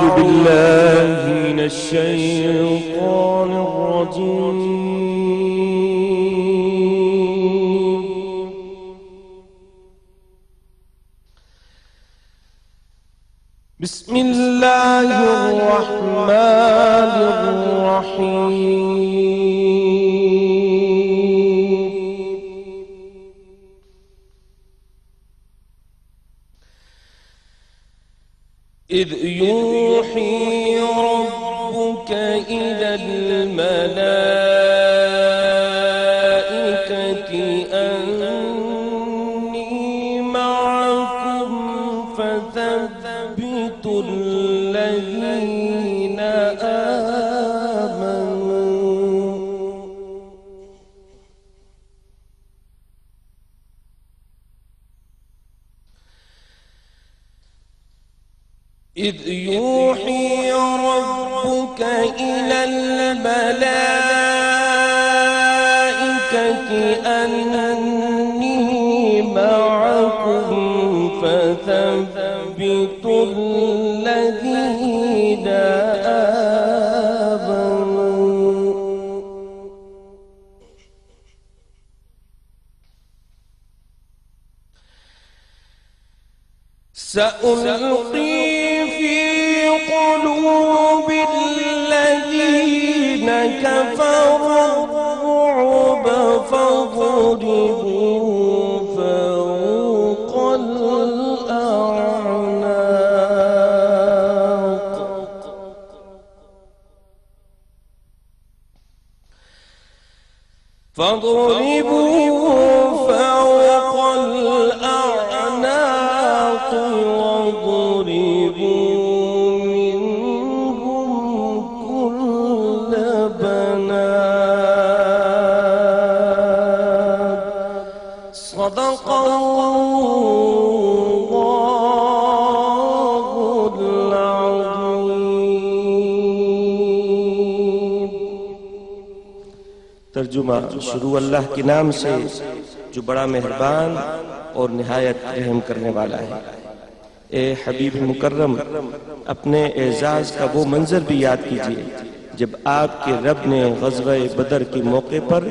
بالله من الشيطان الرجيم. بسم الله الرحمن الرحيم. إذ يوحي ربك إلى الملائكة أني معكم فثبتوا الذين آمنوا. إذ يوحي ربك إلى الملائكة أني معكم فثبتوا الذين آمنوا. سألقي في قلوب الذين كفروا الرعب فاضربوا فوق الأعناق. فاضربوا فوق الأعناق واضربوا منهم كل بنان. صدق الله العظيم. ترجمہ شروع اللہ کے نام سے جو بڑا مہربان اور نہایت رحم کرنے والا ہے. اے حبیب مکرم، اپنے اعزاز کا وہ منظر بھی یاد کیجئے جب آپ کے رب نے غزوہ بدر کے موقع پر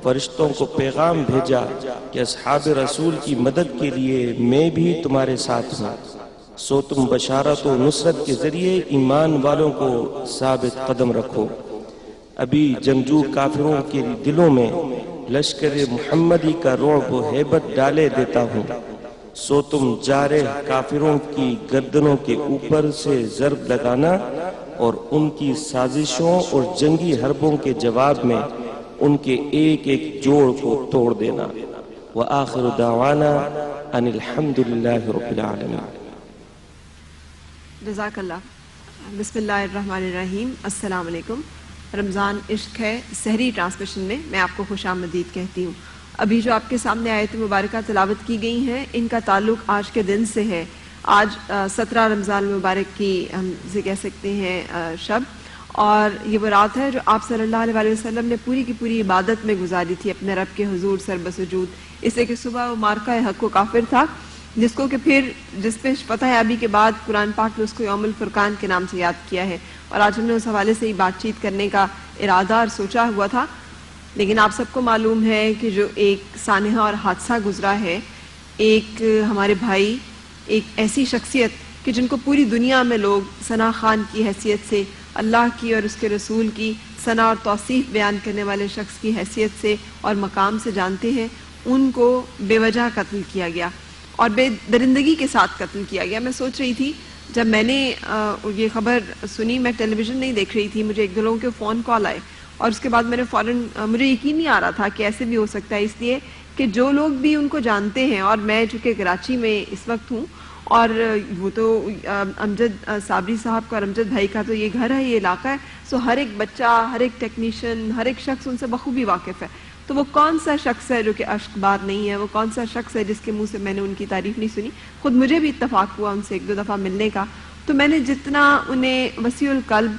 فرشتوں کو پیغام بھیجا کہ اصحاب رسول کی مدد کے لیے میں بھی تمہارے ساتھ ہوں، سو تم بشارت و نصرت کے ذریعے ایمان والوں کو ثابت قدم رکھو. ابھی جنگجو کافروں کے دلوں میں لشکر محمدی کا رعب و ہیبت ڈالے دیتا ہوں، سو تم جارح کافروں کی گردنوں کے اوپر سے ضرب لگانا اور ان کی سازشوں اور جنگی حربوں کے جواب میں ان کے ایک ایک جوڑ کو توڑ دینا. وآخر دعوانا ان الحمدللہ رب العالمین. جزاک اللہ. بسم اللہ الرحمن الرحیم. السلام علیکم. رمضان عشق ہے سحری ٹرانسمیشن میں میں آپ کو خوش آمدید کہتی ہوں. ابھی جو آپ کے سامنے آیت مبارکہ تلاوت کی گئی ہیں ان کا تعلق آج کے دن سے ہے. آج 17 رمضان المبارک کی ہم اسے کہہ سکتے ہیں شب، اور یہ وہ رات ہے جو آپ صلی اللہ علیہ وسلم نے پوری کی پوری عبادت میں گزاری تھی اپنے رب کے حضور سر بسجود. اس سے کہ صبح وہ مارکہ حق و کافر تھا جس کو کہ پھر جس پہ فتح یابی کے بعد قرآن پاک نے اس کو یوم الفرقان کے نام سے یاد کیا ہے، اور آج ہم نے اس حوالے سے ہی بات چیت کرنے کا ارادہ اور سوچا ہوا تھا. لیکن آپ سب کو معلوم ہے کہ جو ایک سانحہ اور حادثہ گزرا ہے، ایک ہمارے بھائی، ایک ایسی شخصیت کہ جن کو پوری دنیا میں لوگ ثنا خان کی حیثیت سے، اللہ کی اور اس کے رسول کی ثنا اور توصیف بیان کرنے والے شخص کی حیثیت سے اور مقام سے جانتے ہیں، ان کو بے وجہ قتل کیا گیا اور بے درندگی کے ساتھ قتل کیا گیا. میں سوچ رہی تھی جب میں نے یہ خبر سنی، میں ٹیلی ویژن نہیں دیکھ رہی تھی، مجھے ایک دو لوگوں کے فون کال آئے اور اس کے بعد میں نے فوراً، مجھے یقین نہیں آ رہا تھا کہ ایسے بھی ہو سکتا ہے، اس لیے کہ جو لوگ بھی ان کو جانتے ہیں، اور میں چونکہ کراچی میں اس وقت ہوں، اور وہ تو امجد صابری صاحب کا اور امجد بھائی کا تو یہ گھر ہے، یہ علاقہ ہے، سو ہر ایک بچہ، ہر ایک ٹیکنیشین، ہر ایک شخص ان سے بخوبی واقف ہے. تو وہ کون سا شخص ہے جو کہ اشک بار نہیں ہے؟ وہ کون سا شخص ہے جس کے منہ سے میں نے ان کی تعریف نہیں سنی؟ خود مجھے بھی اتفاق ہوا ان سے ایک دو دفعہ ملنے کا، تو میں نے جتنا انہیں وسیع القلب،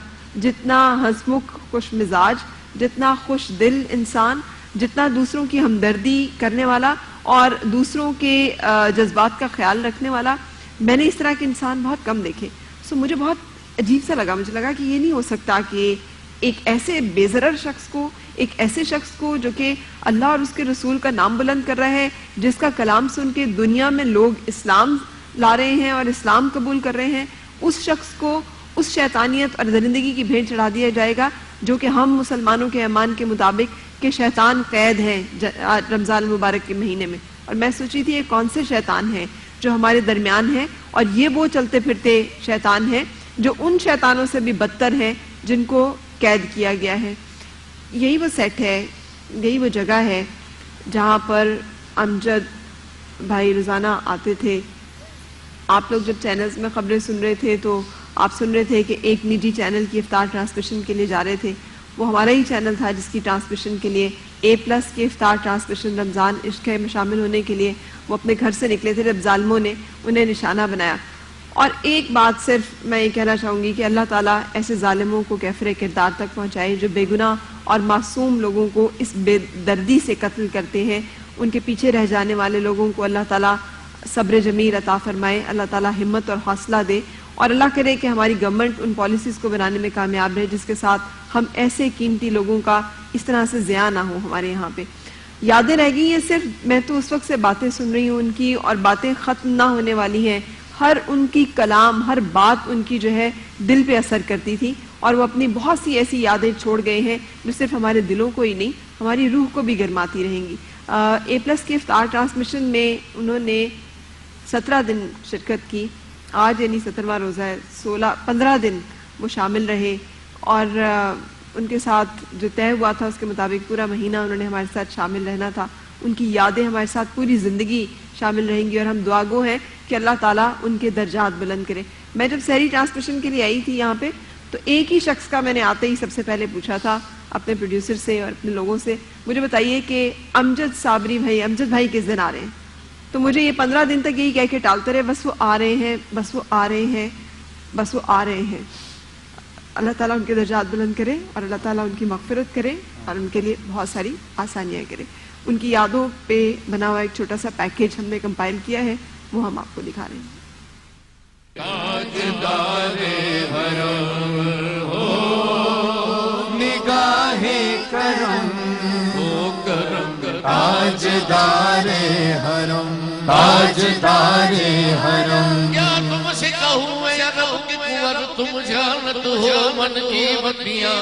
جتنا ہنسمکھ خوش مزاج، جتنا خوش دل انسان، جتنا دوسروں کی ہمدردی کرنے والا اور دوسروں کے جذبات کا خیال رکھنے والا، میں نے اس طرح کے انسان بہت کم دیکھے. سو مجھے بہت عجیب سا لگا. مجھے لگا کہ یہ نہیں ہو سکتا کہ ایک ایسے بے ضرر شخص کو، ایک ایسے شخص کو جو کہ اللہ اور اس کے رسول کا نام بلند کر رہا ہے، جس کا کلام سن کے دنیا میں لوگ اسلام لا رہے ہیں اور اسلام قبول کر رہے ہیں، اس شخص کو اس شیطانیت اور درندگی کی بھیٹ چڑھا دیا جائے گا جو کہ ہم مسلمانوں کے ایمان کے مطابق کہ شیطان قید ہیں رمضان المبارک کے مہینے میں. اور میں سوچی تھی یہ کون سے شیطان ہیں جو ہمارے درمیان ہیں، اور یہ وہ چلتے پھرتے شیطان ہیں جو ان شیطانوں سے بھی بدتر ہیں جن کو قید کیا گیا ہے. یہی وہ سیٹ ہے، یہی وہ جگہ ہے جہاں پر امجد بھائی روزانہ آتے تھے. آپ لوگ جب چینلز میں خبریں سن رہے تھے تو آپ سن رہے تھے کہ ایک نجی چینل کی افطار ٹرانسمیشن کے لیے جا رہے تھے. وہ ہمارا ہی چینل تھا جس کی ٹرانسمیشن کے لیے A+ کی افطار ٹرانسمیشن رمضان عشق ہے میں شامل ہونے کے لیے وہ اپنے گھر سے نکلے تھے جب ظالموں نے انہیں نشانہ بنایا. اور ایک بات صرف میں یہ کہنا چاہوں گی کہ اللہ تعالیٰ ایسے ظالموں کو کیفر کردار تک پہنچائے جو بے گناہ اور معصوم لوگوں کو اس بے دردی سے قتل کرتے ہیں. ان کے پیچھے رہ جانے والے لوگوں کو اللہ تعالیٰ صبر جمیل عطا فرمائے، اللہ تعالیٰ ہمت اور حوصلہ دے، اور اللہ کرے کہ ہماری گورنمنٹ ان پالیسیز کو بنانے میں کامیاب رہے جس کے ساتھ ہم ایسے قیمتی لوگوں کا اس طرح سے ضیاع نہ ہو. ہمارے یہاں پہ یادیں رہ گئی ہیں صرف، میں تو اس وقت سے باتیں سن رہی ہوں ان کی، اور باتیں ختم نہ ہونے والی ہیں. ہر ان کی کلام، ہر بات ان کی جو ہے دل پہ اثر کرتی تھی، اور وہ اپنی بہت سی ایسی یادیں چھوڑ گئے ہیں جو صرف ہمارے دلوں کو ہی نہیں ہماری روح کو بھی گرماتی رہیں گی. A+ کی افطار ٹرانسمیشن میں انہوں نے 17 دن شرکت کی. آج یعنی 17واں روزہ ہے، 15 دن وہ شامل رہے، اور ان کے ساتھ جو طے ہوا تھا اس کے مطابق پورا مہینہ انہوں نے ہمارے ساتھ شامل رہنا تھا. ان کی یادیں ہمارے ساتھ پوری زندگی شامل رہیں گی، اور ہم دعا گو ہیں کہ اللہ تعالیٰ ان کے درجات بلند کرے. میں جب سحری ٹرانسمیشن کے لیے آئی تھی یہاں پہ تو ایک ہی شخص کا میں نے آتے ہی سب سے پہلے پوچھا تھا اپنے پروڈیوسر سے اور اپنے لوگوں سے، مجھے بتائیے کہ امجد صابری بھائی، امجد بھائی کس دن آ رہے ہیں؟ تو مجھے یہ 15 دن تک یہی کہہ کے ٹالتے رہے، بس وہ آ رہے ہیں، بس وہ آ رہے ہیں، بس وہ آ رہے ہیں. اللہ تعالیٰ ان کے درجات بلند کرے، اور اللہ تعالیٰ ان کی مغفرت کرے، اور ان کے لیے بہت ساری آسانیاں کرے. ان کی یادوں پہ بنا ہوا ایک چھوٹا سا پیکیج ہم نے کمپائل کیا ہے، وہ ہم آپ کو دکھا رہے ہیں. تاجدار حرم ہو نگاہ کرم ہو کرم، تاجدار حرم، تاجدار حرم. کیا تم سے کہوں اے رب کی قوت تم جانت ہو من کی بتیاں،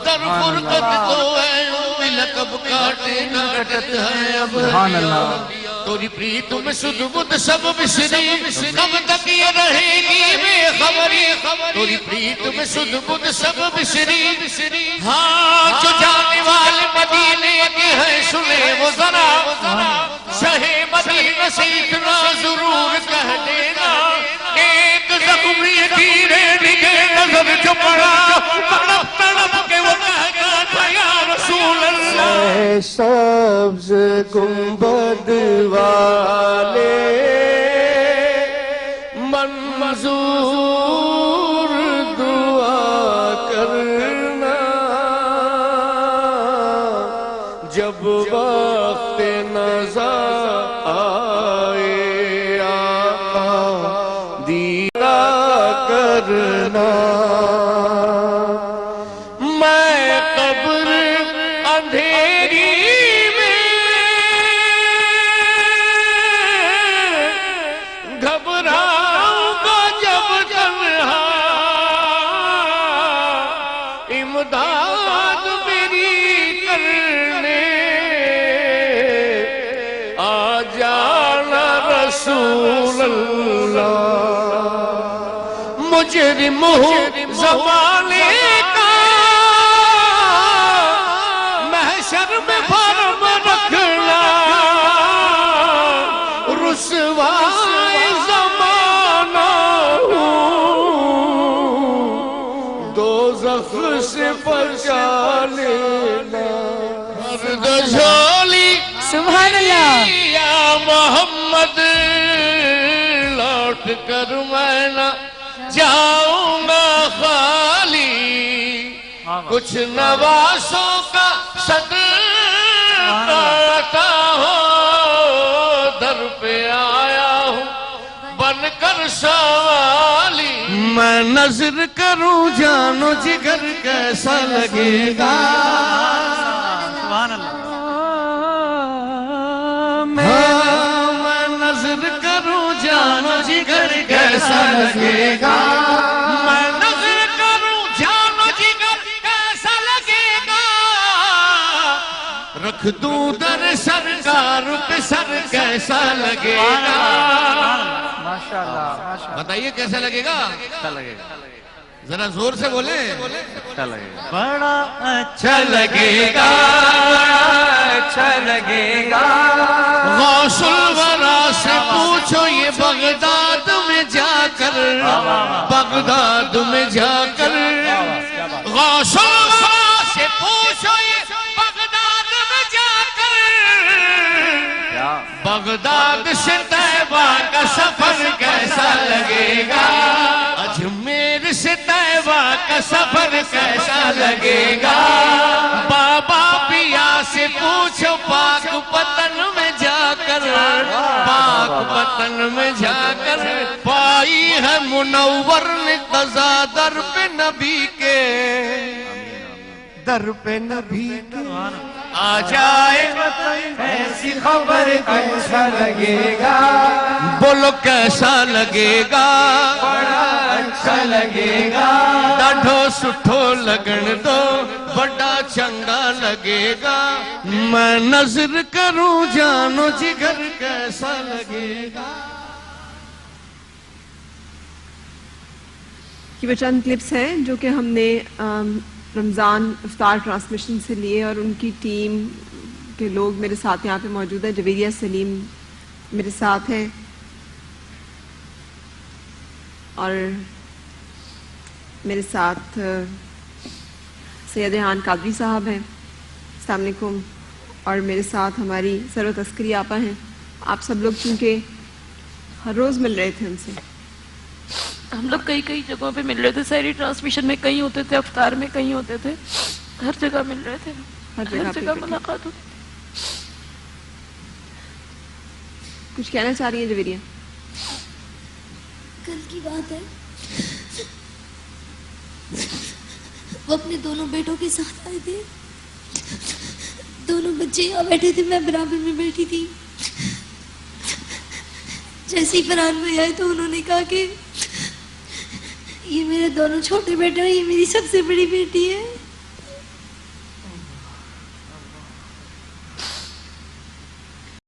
در فرقت تو اے لقب کاٹے نہ کٹت ہے اب. سبحان اللہ. توری پریت میں سدھ بدھ سب بسری، کب تک یہ رہے گی بے خبری. توری پریت میں سدھ بدھ سب بسری، ہاں جو جانے والے مدینے کے ہیں سنے وہ ذرا، شہ مدینہ سے اتنا ضرور کہہ دینا، ایک زخمی تیرے نگے نظر جو پڑا، تڑپ تڑپ کے وہ کہہ گیا تھا یا رسول اللہ. سبز گنبد والے منظور دعا کرنا، جب وقت نزا آئے آقا دیدار کرنا. میں قبر اندھیری گھبراؤں گا جب تنہا، امداد میری کرنے آ جانا رسول اللہ. مجرم ہوں زمانے کا محشر میں فرم رکھنا، رسوائی زمانہ ہوں دوزخ سے بچا لینا. مرد جھولی سبحان اللہ. یا محمد لوٹ کر میں نہ جاؤں گا خالی، کچھ نواسوں کا صدقہ عطا ہو، در پہ آیا ہوں بن کر سوالی. میں نظر کروں جانو جگر کیسا لگے گا سبحان اللہ میں نظر کروں جانو جگر کیسا لگے گا میں نظر کروں جانو جگر کیسا لگے گا رکھ دوں در سرکار پہ سر کیسا لگے گا ماشاءاللہ بتائیے کیسا لگے گا اچھا لگے گا ذرا زور سے بولیں اچھا لگے گا بڑا اچھا لگے گا اچھا لگے گا غوث الورا سے پوچھو یہ بغداد میں جا کر بغداد میں جا کر غوث الورا سے پوچھو یہ بغداد میں جا کر بغداد سے طیبہ کا سفر کیسا لگے گا اجمیر سے طیبہ کا سفر کیسا لگے گا بابا پیا سے پوچھو پاک پتن میں جا کر پاک پتن میں جا کر پائی ہے منور نے قضا در پہ نبی کے در پہ نبی کے آ جائے ایسی خبر کیسا لگے گا بولو کیسا لگے گا بڑا اچھا لگے گا ڈاڈھو سٹھو لگن دو بڑا چنگا لگے گا میں نظر کروں جانو جگر کیسا لگے گا یہ وہ چند کلپس ہیں جو کہ ہم نے رمضان افطار ٹرانسمیشن سے لیے اور ان کی ٹیم کے لوگ میرے ساتھ یہاں پہ موجود ہیں جویریہ سلیم میرے ساتھ ہیں اور میرے ساتھ سید ریحان قادری صاحب ہیں السلام علیکم اور میرے ساتھ ہماری ثروت عسکری آپا ہیں آپ سب لوگ چونکہ ہر روز مل رہے تھے ان سے ہم لوگ کئی جگہوں پہ مل رہے تھے سحری ٹرانسمیشن میں کہیں ہوتے تھے افطار میں کہیں ہوتے تھے ہر جگہ مل رہے تھے ہر جگہ ملاقات ہوتی کچھ کہنا چاہ رہی ہیں جویریہ کل کی بات ہے وہ اپنے دونوں بیٹوں کے ساتھ آئے تھے دونوں بچے یہاں بیٹھے تھے میں برابر میں بیٹھی تھی جیسے ہی فرحان بھائی آئے تو انہوں نے کہا کہ یہ میرے دونوں چھوٹے بیٹے ہیں یہ میری سب سے بڑی بیٹی ہے